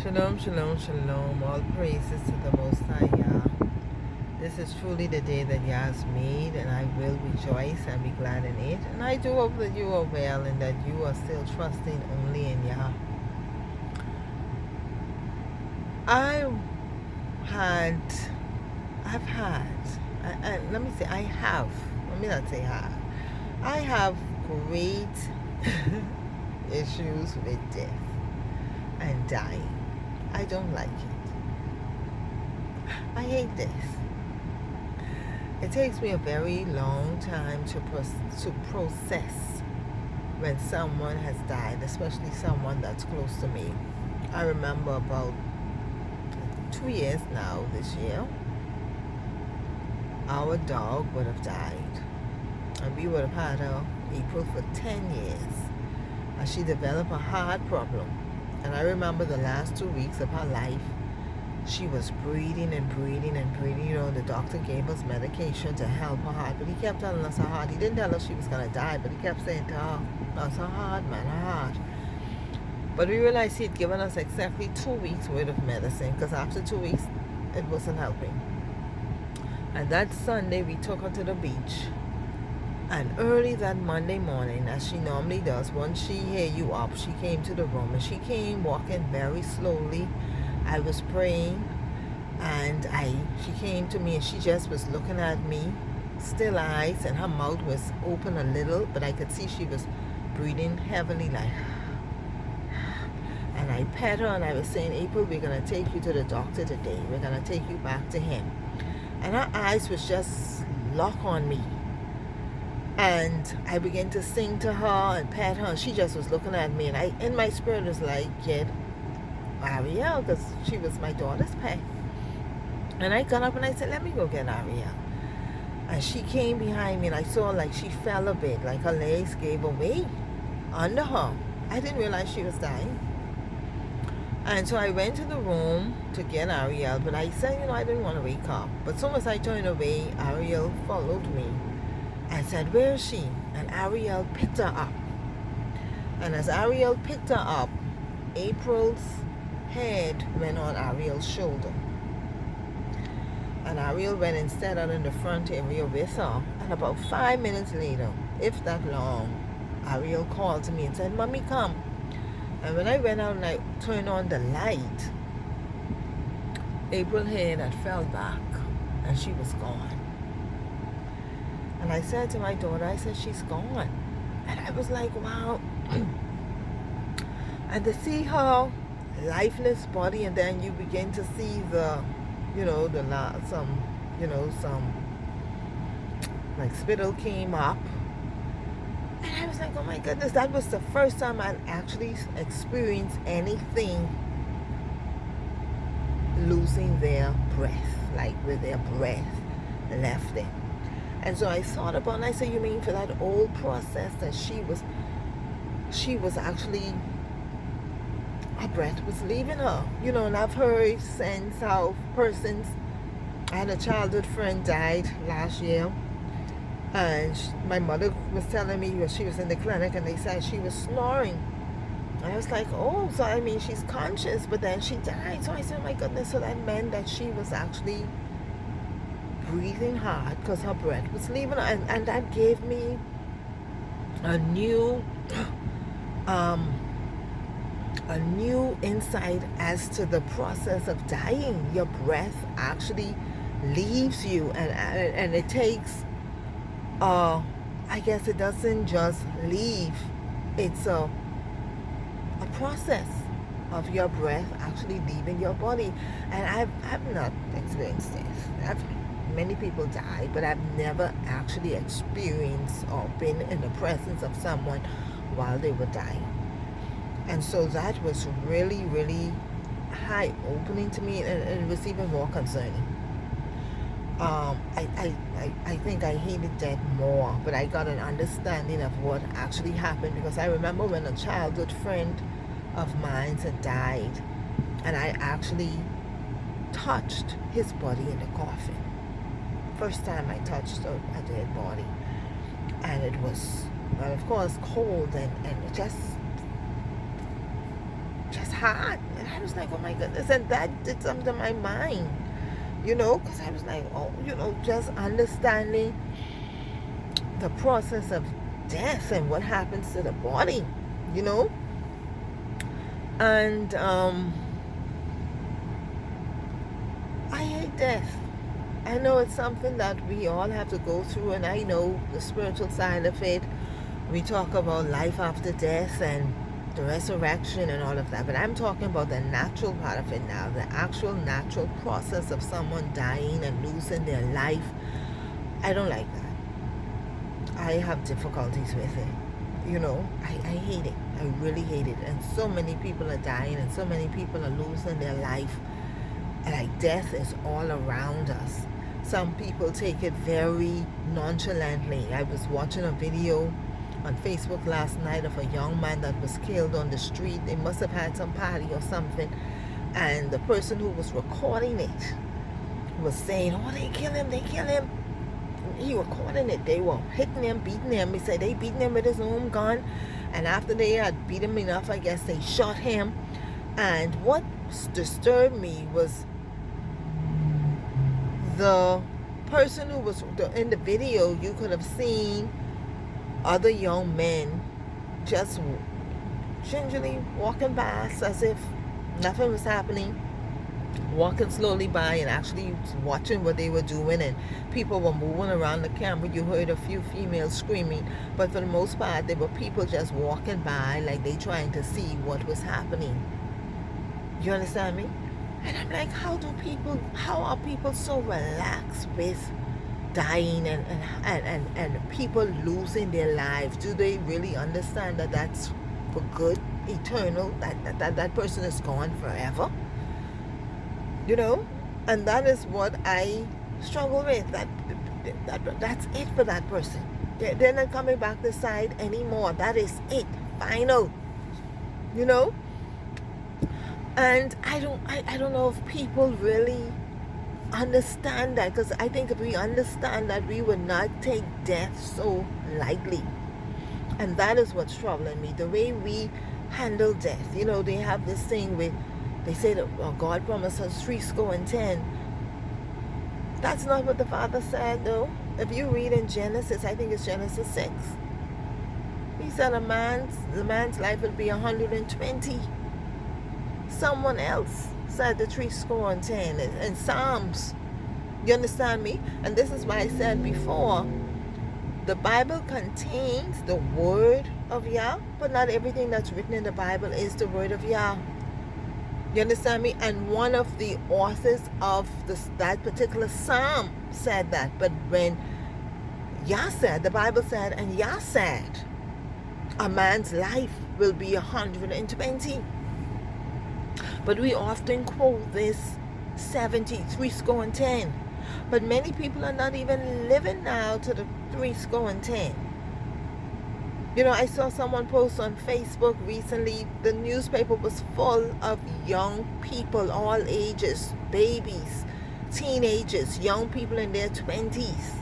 Shalom, shalom, shalom. All praises to the Most High Yah. This is truly the day that Yah has made, and I will rejoice and be glad in it. And I do hope that you are well and that you are still trusting only in Yah. I've had, let me say, let me not say have. I have great issues with death and dying. I don't like it. I hate this. It takes me a very long time to process when someone has died, especially someone that's close to me. I remember about 2 years now this year, our dog would have died. And we would have had her April for 10 years. And she developed a heart problem. And I remember the last 2 weeks of her life, she was breathing and breathing and breathing. You know, the doctor gave us medication to help her heart, but he kept telling us her heart. He didn't tell us she was going to die, but he kept saying to her, that's her heart, man, her heart. But we realized he'd given us exactly 2 weeks worth of medicine, because after 2 weeks, it wasn't helping. And that Sunday, we took her to the beach. And early that Monday morning, as she normally does, once she hear you up, she came to the room. And she came walking very slowly. I was praying, and she came to me, and she just was looking at me, still eyes, and her mouth was open a little, but I could see she was breathing heavily, like. And I pet her, and I was saying, April, we're going to take you to the doctor today. We're going to take you back to him. And her eyes was just locked on me. And I began to sing to her and pet her, and she just was looking at me, and I, in my spirit, was like, get Ariel, because she was my daughter's pet. And I got up and I said, let me go get Ariel. And she came behind me, and I saw like she fell a bit, like her legs gave away under her. I didn't realize she was dying. And so I went to the room to get Ariel, but I said, I didn't want to wake up. But as soon as I turned away, Ariel followed me. I said, where is she? And Ariel picked her up. And as Ariel picked her up, April's head went on Ariel's shoulder. And Ariel went and sat out in the front area with her. And about 5 minutes later, if that long, Ariel called to me and said, Mommy, come. And when I went out and I turned on the light, April's head had fell back and she was gone. And I said to my daughter, I said, she's gone. And I was like, wow. And to see her lifeless body, and then you begin to see some like spittle came up. And I was like, oh my goodness, that was the first time I'd actually experienced anything losing their breath, like with their breath left them. And so I thought about it, and I said, you mean for that old process that she was actually, her breath was leaving her. And I've heard since how persons, I had a childhood friend died last year, and my mother was telling me she was in the clinic, and they said she was snoring. And I was like, oh, so I mean she's conscious, but then she died. So I said, oh my goodness, so that meant that she was actually breathing hard because her breath was leaving her, and that gave me a new insight as to the process of dying. Your breath actually leaves you, and it takes I guess it doesn't just leave, it's a process of your breath actually leaving your body. And I've not experienced this. Many people die, but I've never actually experienced or been in the presence of someone while they were dying. And so that was really, really eye-opening to me, and it was even more concerning. I think I hated death more, but I got an understanding of what actually happened, because I remember when a childhood friend of mine had died, and I actually touched his body in the coffin. First time I touched a dead body, and it was, well, of course, cold and just heart. And I was like, oh my goodness. And that did something to my mind, because I was like, oh, just understanding the process of death and what happens to the body, you know. And I hate death. I know it's something that we all have to go through, and I know the spiritual side of it. We talk about life after death and the resurrection and all of that, but I'm talking about the natural part of it now, the actual natural process of someone dying and losing their life. I don't like that. I have difficulties with it. I hate it. I really hate it. And so many people are dying and so many people are losing their life. And like death is all around us. Some people take it very nonchalantly. I was watching a video on Facebook last night of a young man that was killed on the street. They must have had some party or something. And the person who was recording it was saying, oh, they kill him. He recording it. They were hitting him, beating him. He said they beating him with his own gun. And after they had beat him enough, I guess they shot him. And what disturbed me was the person who was in the video. You could have seen other young men just gingerly walking past as if nothing was happening, walking slowly by and actually watching what they were doing, and people were moving around the camera. You heard a few females screaming, but for the most part there were people just walking by like they trying to see what was happening. You understand me? And I'm like, how are people so relaxed with dying and people losing their lives? Do they really understand that that's for good, eternal, that person is gone forever? And that is what I struggle with. That's it for that person. They're not coming back this side anymore. That is it, final. And I don't know if people really understand that, because I think if we understand that, we would not take death so lightly. And that is what's troubling me, the way we handle death. They have this thing with, they say that God promised us 10. That's not what the Father said, though. If you read in Genesis, I think it's Genesis 6, he said the man's life will be 120. Someone else said the 10 in Psalms. You understand me? And this is why I said before, the Bible contains the word of Yah, but not everything that's written in the Bible is the word of Yah. You understand me? And one of the authors of that particular psalm said that. But when Yah said, the Bible said, and Yah said, a man's life will be 120. But we often quote this 10. But many people are not even living now to the 10. I saw someone post on Facebook recently, the newspaper was full of young people, all ages, babies, teenagers, young people in their 20s.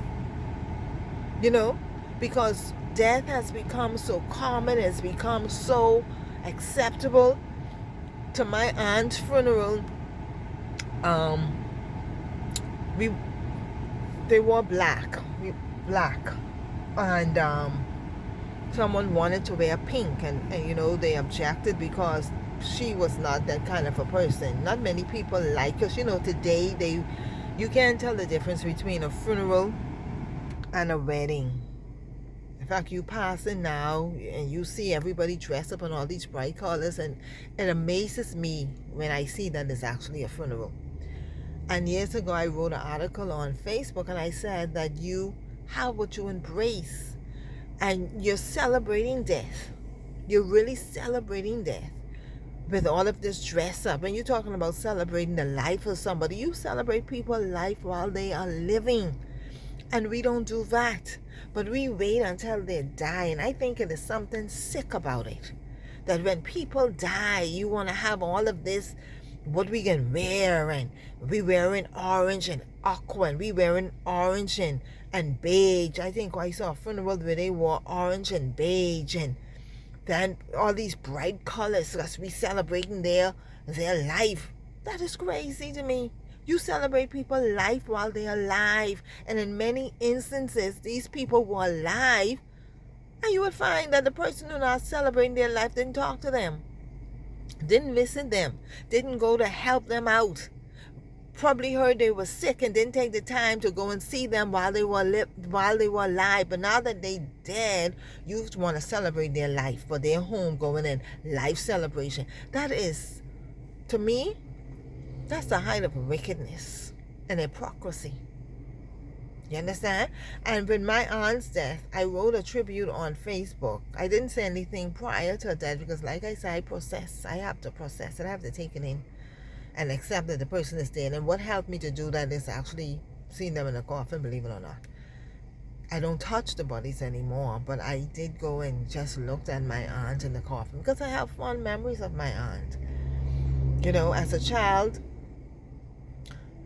Because death has become so common, has become so acceptable. To my aunt's funeral, they wore black, and someone wanted to wear pink, and they objected because she was not that kind of a person. Not many people like her. Today you can't tell the difference between a funeral and a wedding. In fact, you passing now and you see everybody dressed up in all these bright colors, and it amazes me when I see that it's actually a funeral. And years ago, I wrote an article on Facebook, and I said that you have what you embrace, and you're celebrating death. You're really celebrating death with all of this dress up. And you're talking about celebrating the life of somebody. You celebrate people's life while they are living. And we don't do that. But we wait until they die. And I think it is something sick about it. That when people die, you want to have all of this, what we can wear. And we wearing orange and aqua. And we wearing orange and beige. I think I saw a funeral where they wore orange and beige. And Then all these bright colors because we celebrating their life. That is crazy to me. You celebrate people's life while they're alive. And in many instances, these people were alive. And you would find that the person who not celebrating their life didn't talk to them, didn't visit them, didn't go to help them out. Probably heard they were sick and didn't take the time to go and see them while they were alive. But now that they dead, you want to celebrate their life, but they're home going in life celebration. That is, to me, that's the height of wickedness and hypocrisy. You understand? And with my aunt's death, I wrote a tribute on Facebook. I didn't say anything prior to that because, like I said, I have to process it. I have to take it in and accept that the person is dead. And what helped me to do that is actually seeing them in a coffin, believe it or not. I don't touch the bodies anymore, but I did go and just looked at my aunt in the coffin because I have fond memories of my aunt. You know, as a child,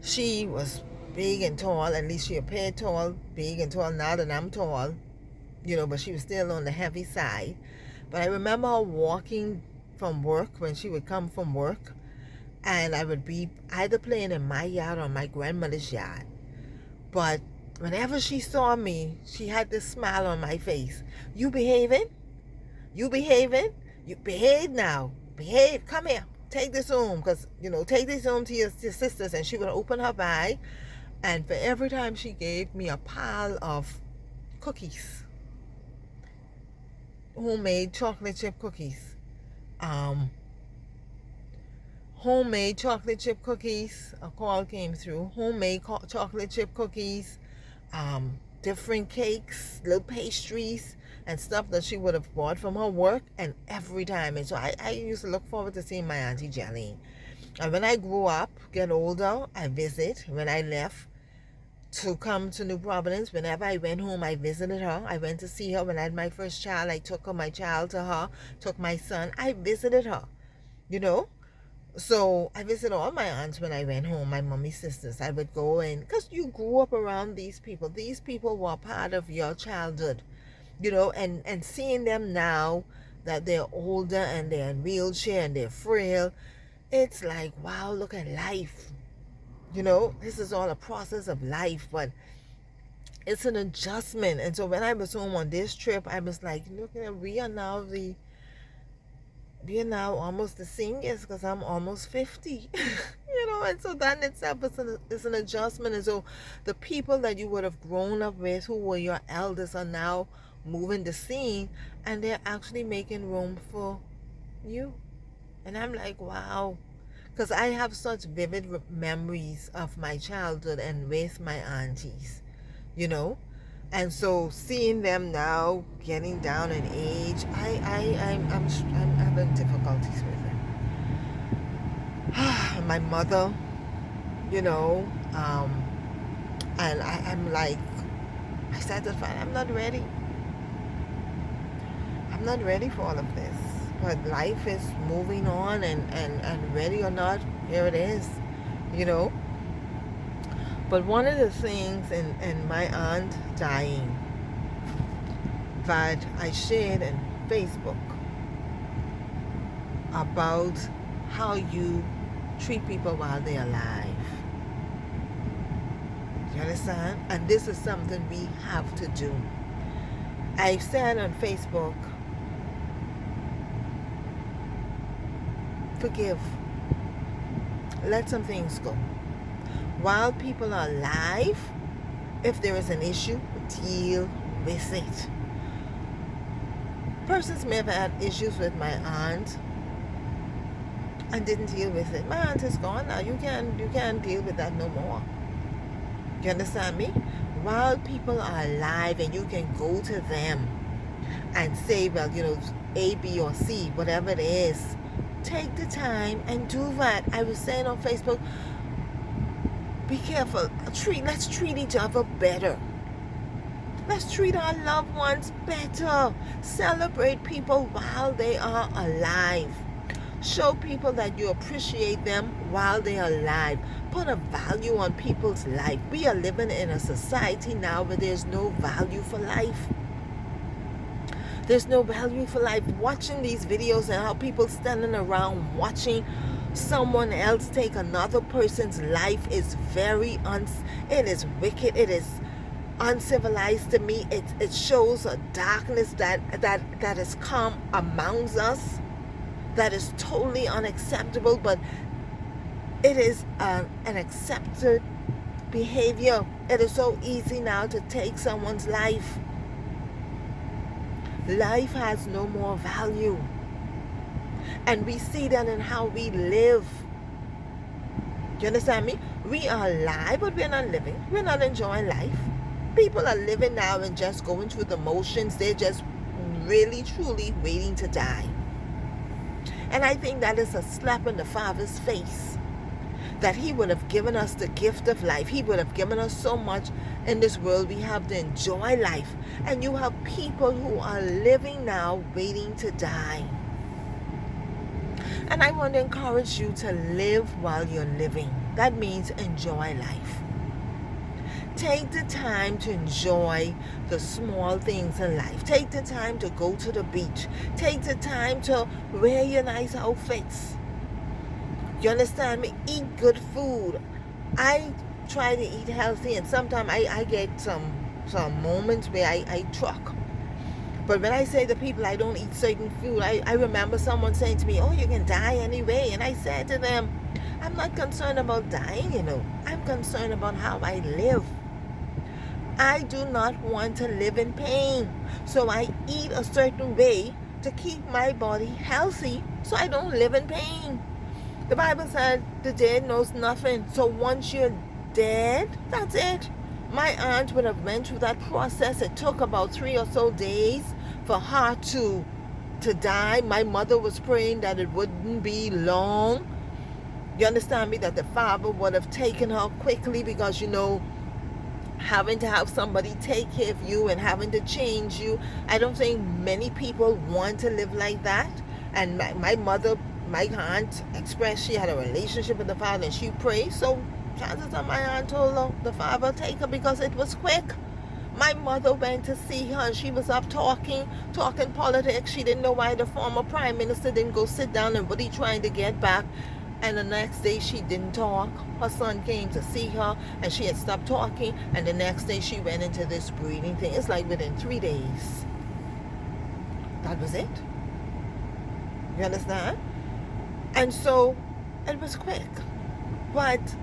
she was big and tall. At least she appeared tall, big and tall. Now that I'm tall, you know, but she was still on the heavy side. But I remember her walking from work when she would come from work, and I would be either playing in my yard or my grandmother's yard. But whenever she saw me, she had this smile on my face. You behaving? You behaving? You behave now. Behave. Come here. Take this home, because, you know, take this home to your sisters. And she would open her bag, and for every time she gave me a pile of cookies, homemade chocolate chip cookies, homemade chocolate chip cookies. A call came through. Homemade chocolate chip cookies, different cakes, little pastries, and stuff that she would have bought from her work. And every time, and so I used to look forward to seeing my Auntie Jelly. And when I grew up, get older, I visit. When I left to come to New Providence, whenever I went home, I visited her. I went to see her. When I had my first child, I took my child to her, took my son. I visited her, you know. So I visited all my aunts when I went home, my mommy's sisters. I would go in, because you grew up around these people. These people were part of your childhood, you know, and seeing them now that they're older and they're in wheelchair and they're frail, it's like, wow, look at life. You know, this is all a process of life, but it's an adjustment. And so when I was home on this trip, I was like, look, we are now almost the seniors, because I'm almost 50. You know, and so that in itself is an adjustment. And so the people that you would have grown up with, who were your elders, are now moving the scene, and they're actually making room for you. And I'm like, wow. Because I have such vivid memories of my childhood and with my aunties, you know. And so seeing them now getting down in age, I'm having difficulties with it. My mother, you know, and I'm like, I said to find I'm not ready. I'm not ready for all of this. But life is moving on, and ready or not, here it is, you know. But one of the things in my aunt dying that I shared in Facebook about how you treat people while they're alive. You understand? And this is something we have to do. I said on Facebook, forgive. Let some things go. While people are alive, if there is an issue, deal with it. Persons may have had issues with my aunt and didn't deal with it. My aunt is gone now. You can't deal with that no more. You understand me? While people are alive and you can go to them and say, well, you know, A, B, or C, whatever it is, take the time and do that. I was saying on Facebook, be careful. Let's treat each other better. Let's treat our loved ones better. Celebrate people while they are alive. Show people that you appreciate them while they are alive. Put a value on people's life. We are living in a society now where there's no value for life. There's no value for life. Watching these videos and how people standing around watching someone else take another person's life is it is wicked. It is uncivilized to me. It shows a darkness that has come amongst us that is totally unacceptable, but it is an accepted behavior. It is so easy now to take someone's life. Life has no more value. And we see that in how we live. Do you understand me? We are alive, but we're not living. We're not enjoying life. People are living now and just going through the motions. They're just really, truly waiting to die. And I think that is a slap in the Father's face. That He would have given us the gift of life. He would have given us so much in this world. We have to enjoy life. And you have people who are living now waiting to die. And I want to encourage you to live while you're living. That means enjoy life. Take the time to enjoy the small things in life. Take the time to go to the beach. Take the time to wear your nice outfits. You understand me? Eat good food. I try to eat healthy, and sometimes I get some moments where I truck. But when I say to people I don't eat certain food, I remember someone saying to me, oh, you can die anyway. And I said to them, I'm not concerned about dying, I'm concerned about how I live. I do not want to live in pain. So I eat a certain way to keep my body healthy so I don't live in pain. The Bible said the dead knows nothing. So once you're dead, that's it. My aunt would have went through that process. It took about 3 or so days for her to die. My mother was praying that it wouldn't be long. You understand me? That the Father would have taken her quickly, because having to have somebody take care of you and having to change you, I don't think many people want to live like that. And my mother, my aunt expressed she had a relationship with the Father and she prayed. So chances are my aunt told her the Father take her because it was quick. My mother went to see her and she was up talking politics. She didn't know why the former prime minister didn't go sit down and what he trying to get back. And the next day she didn't talk. Her son came to see her and she had stopped talking. And the next day she went into this breathing thing. It's like within 3 days. That was it. You understand? And so it was quick. But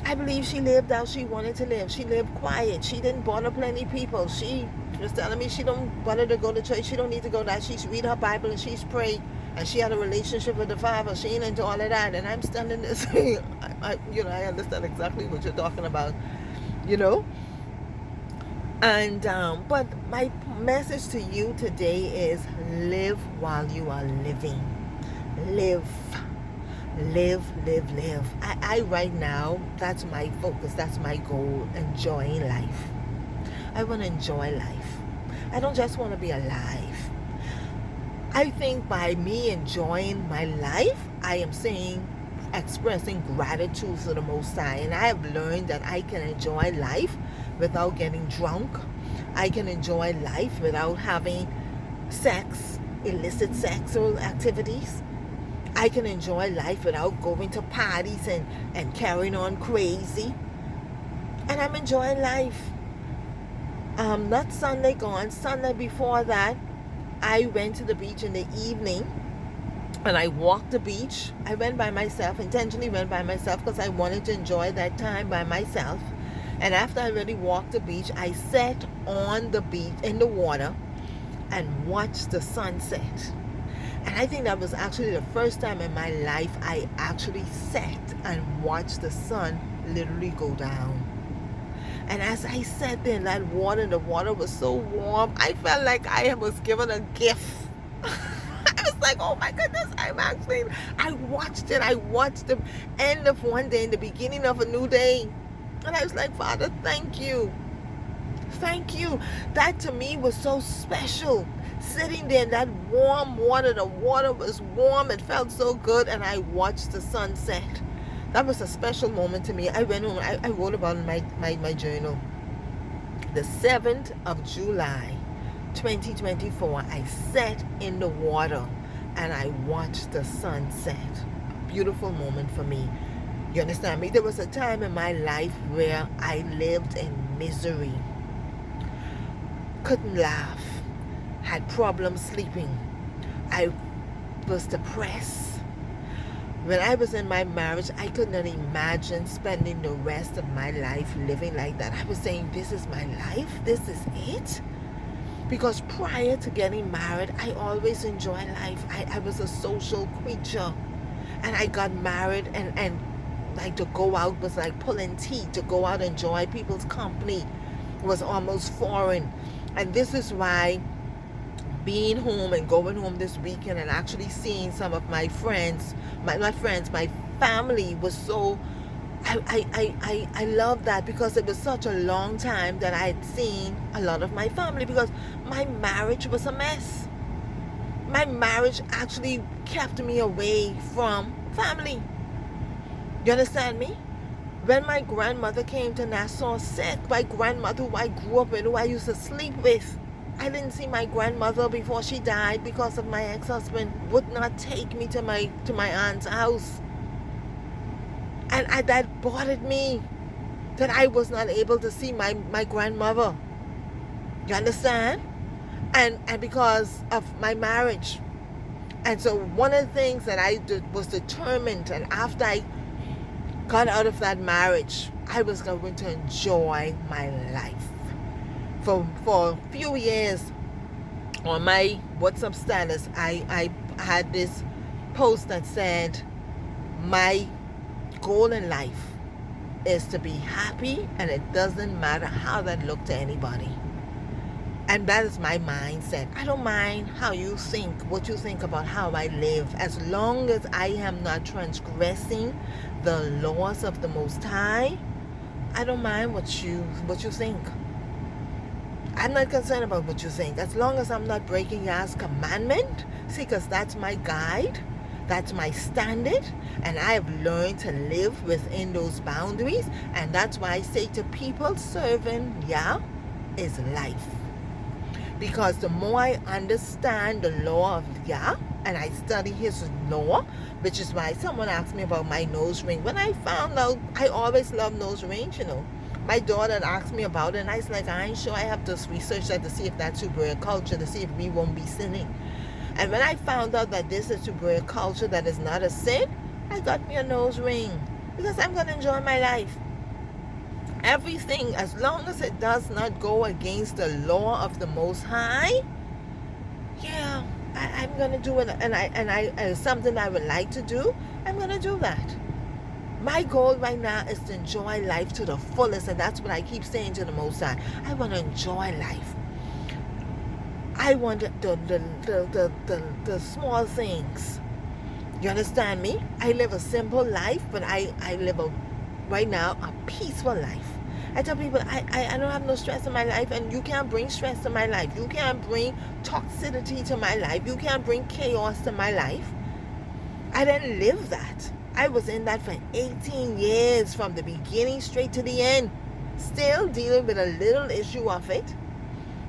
I believe she lived how she wanted to live. She lived quiet. She didn't bother plenty people. She was telling me she don't bother to go to church. She don't need to go there. She's read her Bible and she's prayed. And she had a relationship with the Father. She ain't into all of that. And I'm standing there saying, I understand exactly what you're talking about, And, but my message to you today is live while you are living. Live. I right now, that's my focus. That's my goal. Enjoying life. I want to enjoy life. I don't just want to be alive. I think by me enjoying my life, I am expressing gratitude to the Most High. And I have learned that I can enjoy life without getting drunk. I can enjoy life without having illicit sexual activities. I can enjoy life without going to parties and carrying on crazy. And I'm enjoying life. Not Sunday gone, Sunday before that, I went to the beach in the evening and I walked the beach. I went by myself, intentionally went by myself because I wanted to enjoy that time by myself. And after I really walked the beach, I sat on the beach in the water and watched the sunset. And I think that was actually the first time in my life I actually sat and watched the sun literally go down. And as I sat there in that water, the water was so warm, I felt like I was given a gift. I was like, oh my goodness, I watched the end of one day and the beginning of a new day. And I was like, Father, thank you. Thank you. That to me was so special. Sitting there in that warm water, the water was warm, it felt so good, and I watched the sunset. That was a special moment to me. I went home, I wrote about in my journal. The 7th of July, 2024, I sat in the water and I watched the sunset. A beautiful moment for me. You understand me? There was a time in my life where I lived in misery, couldn't laugh, had problems sleeping. I was depressed. When I was in my marriage, I could not imagine spending the rest of my life living like that. I was saying, this is my life? This is it? Because prior to getting married, I always enjoyed life. I was a social creature. And I got married and like to go out was like pulling teeth. To go out and enjoy people's company was almost foreign. And this is why being home and going home this weekend and actually seeing some of my friends, my family was so, I love that, because it was such a long time that I had seen a lot of my family, because my marriage was a mess. My marriage actually kept me away from family. You understand me? When my grandmother came to Nassau sick, my grandmother who I grew up with, who I used to sleep with, I didn't see my grandmother before she died because of my ex-husband would not take me to my aunt's house. And that bothered me, that I was not able to see my grandmother. You understand? And because of my marriage. And so one of the things that I was determined, and after I got out of that marriage, I was going to enjoy my life. For a few years on my WhatsApp status, I had this post that said, my goal in life is to be happy, and it doesn't matter how that looked to anybody. And that is my mindset. I don't mind how you think, what you think about how I live, as long as I am not transgressing the laws of the Most High. I don't mind what you think. I'm not concerned about what you think, as long as I'm not breaking Yah's commandment. See, because that's my guide, that's my standard, and I have learned to live within those boundaries. And that's why I say to people, serving Yah is life. Because the more I understand the law of Yah, and I study his law, which is why someone asked me about my nose ring. When I found out, I always love nose rings, you know. My daughter asked me about it, and I was like, I ain't sure. I have to research that to see if that's Hebrew culture, to see if we won't be sinning. And when I found out that this is Hebrew culture, that is not a sin, I got me a nose ring, because I'm going to enjoy my life. Everything, as long as it does not go against the law of the Most High, yeah, I'm going to do it. And something I would like to do, I'm going to do that. My goal right now is to enjoy life to the fullest, and that's what I keep saying to the Most High. I want to enjoy life. I want the small things. You understand me? I live a simple life, but I live right now a peaceful life. I tell people I don't have no stress in my life, and you can't bring stress to my life. You can't bring toxicity to my life. You can't bring chaos to my life. I didn't live that. I was in that for 18 years, from the beginning straight to the end, still dealing with a little issue of it.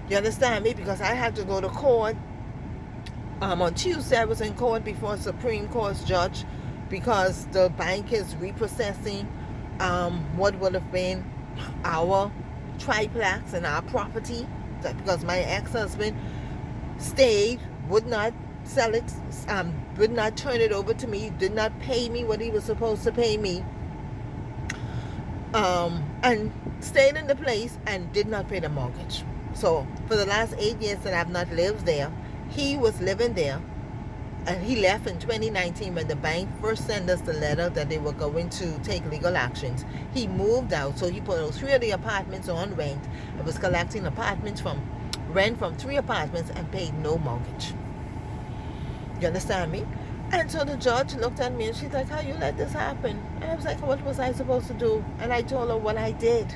You understand me? Because I had to go to court. On Tuesday, I was in court before a Supreme Court judge, because the bank is repossessing what would have been our triplex and our property, because my ex-husband stayed, would not sell it, would not turn it over to me, did not pay me what he was supposed to pay me, and stayed in the place and did not pay the mortgage. So for the last 8 years that I've not lived there, he was living there, and he left in 2019 when the bank first sent us the letter that they were going to take legal actions. He moved out, so he put those 3 of the apartments on rent. I was collecting rent from 3 apartments and paid no mortgage. You understand me? And so the judge looked at me and she's like, how you let this happen? And I was like, what was I supposed to do? And I told her what I did.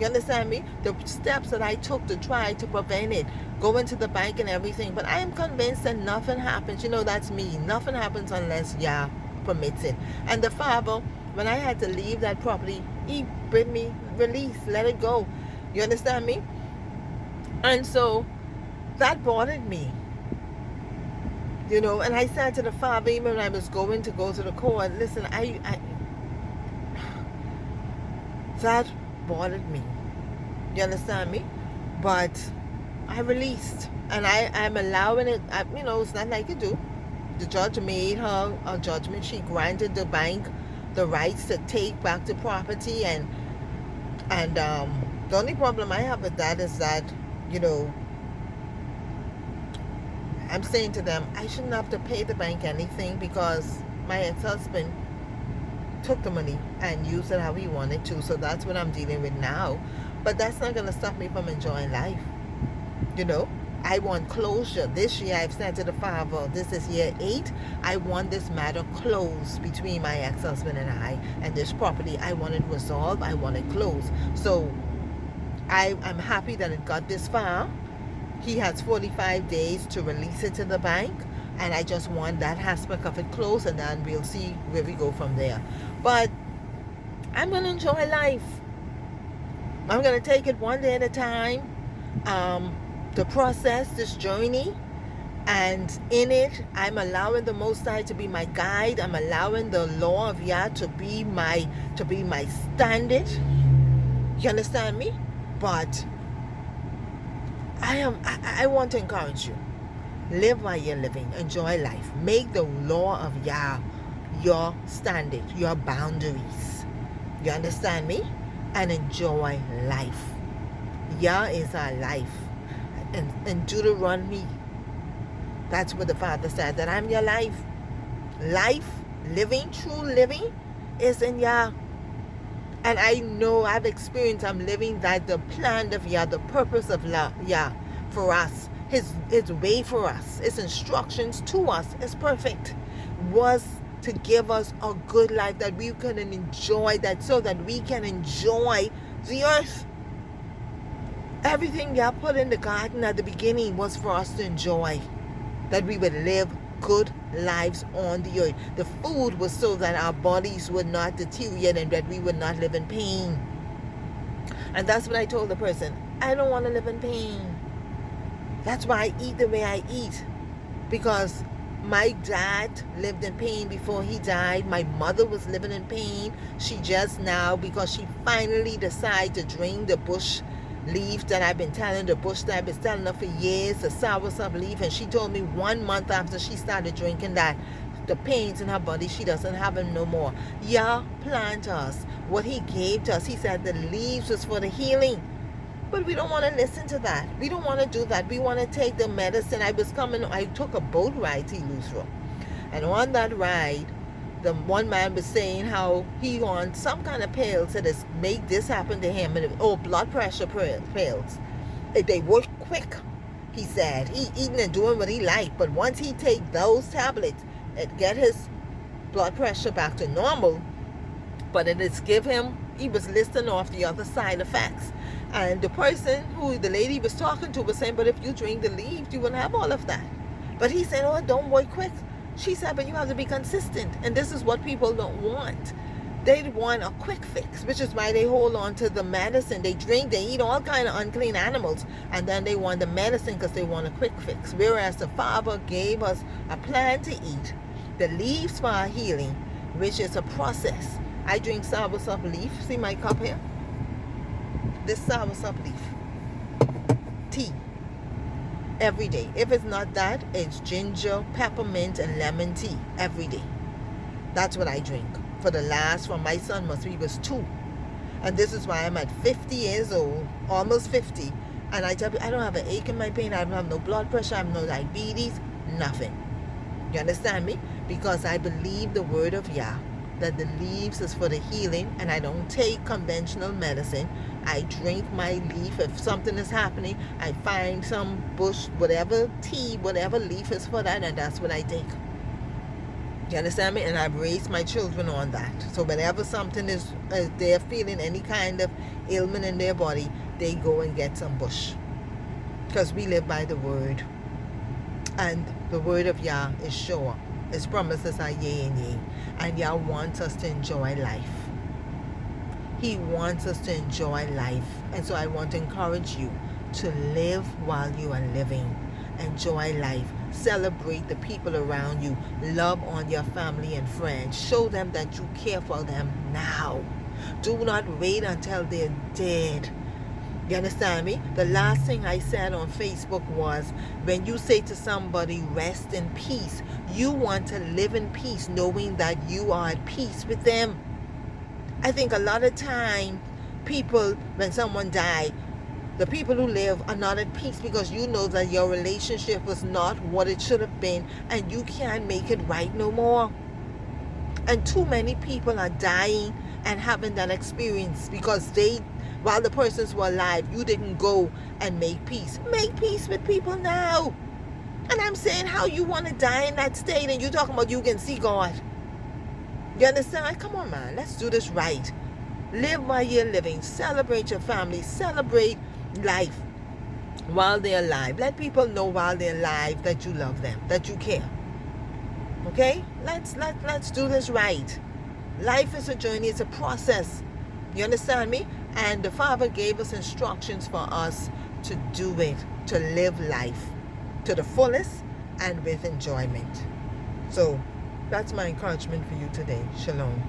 You understand me? The steps that I took to try to prevent it, going to the bank and everything. But I am convinced that nothing happens. You know, that's me. Nothing happens unless Yah permits it. And the father, when I had to leave that property, he bid me release, let it go. You understand me? And so That bothered me. And I said to the father, even when I was going to go to the court, listen, that bothered me. You understand me? But I released, and I'm allowing it. It's not like you do. The judge made her a judgment. She granted the bank the rights to take back the property, and the only problem I have with that is that, I'm saying to them, I shouldn't have to pay the bank anything because my ex-husband took the money and used it how he wanted to. So that's what I'm dealing with now. But that's not going to stop me from enjoying life. I want closure. This year I've said to the father, this is year 8. I want this matter closed between my ex-husband and I, and this property. I want it resolved. I want it closed. So I'm happy that it got this far. He has 45 days to release it to the bank, and I just want that aspect of it closed, and then we'll see where we go from there. But I'm going to enjoy life. I'm going to take it one day at a time. The process, this journey, and in it, I'm allowing the Most High to be my guide. I'm allowing the law of Yah to be my standard. You understand me? But I want to encourage you. Live while you're living. Enjoy life. Make the law of Yah your standard, your boundaries. You understand me? And enjoy life. Yah is our life. And Deuteronomy, that's what the Father said, that I'm your life. Life, living, true living, is in Yah. And I know I've experienced, I'm living that the plan of Yah, the purpose of Yah for us, his way for us, his instructions to us is perfect. Was to give us a good life that we can enjoy, that so that we can enjoy the earth. Everything Yah put in the garden at the beginning was for us to enjoy, that we would live good lives on the earth. The food was so that our bodies would not deteriorate and that we would not live in pain. And that's what I told the person. I don't want to live in pain. That's why I eat the way I eat. Because my dad lived in pain before he died. My mother was living in pain. She just now, because she finally decided to drink the bush leaf that I've been telling, the bush that I've been telling her for years, the soursop leaf, and she told me 1 month after she started drinking that, the pains in her body, she doesn't have them no more. Yah planted us. What he gave to us, he said the leaves was for the healing. But we don't want to listen to that. We don't want to do that. We want to take the medicine. I took a boat ride to Eleuthera. And on that ride, the one man was saying how he on some kind of pills that has made this happen to him. And blood pressure pills. They work quick, he said. He eating and doing what he liked. But once he take those tablets, it get his blood pressure back to normal. But it is give him, he was listing off the other side effects. And the person who the lady was talking to was saying, but if you drink the leaves, you wouldn't have all of that. But he said, oh, don't work quick. She said, but you have to be consistent. And this is what people don't want. They want a quick fix, which is why they hold on to the medicine. They drink, they eat all kind of unclean animals, and then they want the medicine because they want a quick fix. Whereas the Father gave us a plan to eat, the leaves for our healing, which is a process. I drink soursop leaf. See my cup here? This soursop leaf. Tea. Every day. If it's not that, it's ginger, peppermint, and lemon tea. Every day. That's what I drink. From my son he was 2. And this is why I'm at 50 years old, almost 50. And I tell you, I don't have an ache in my pain. I don't have no blood pressure. I have no diabetes. Nothing. You understand me? Because I believe the word of Yah, that the leaves is for the healing, and I don't take conventional medicine. I drink my leaf. If something is happening, I find some bush, whatever tea, whatever leaf is for that, and that's what I take. You understand me? And I've raised my children on that. So whenever something is they're feeling any kind of ailment in their body, they go and get some bush. Because we live by the word. And the word of Yah is sure. His promises are yea and yea. And Yah wants us to enjoy life. He wants us to enjoy life. And so I want to encourage you to live while you are living. Enjoy life. Celebrate the people around you. Love on your family and friends. Show them that you care for them now. Do not wait until they're dead. You understand me? The last thing I said on Facebook was, when you say to somebody, rest in peace, you want to live in peace knowing that you are at peace with them. I think a lot of time people, when someone dies, the people who live are not at peace because you know that your relationship was not what it should have been and you can't make it right no more. And too many people are dying and having that experience because while the persons were alive, you didn't go and make peace. Make peace with people now. And I'm saying, how you want to die in that state and you talking about you can see God? You understand? Come on, man. Let's do this right. Live while you're living. Celebrate your family. Celebrate life while they're alive. Let people know while they're alive that you love them, that you care. Okay? Let's do this right. Life is a journey. It's a process. You understand me? And the Father gave us instructions for us to do it, to live life to the fullest and with enjoyment. So that's my encouragement for you today. Shalom.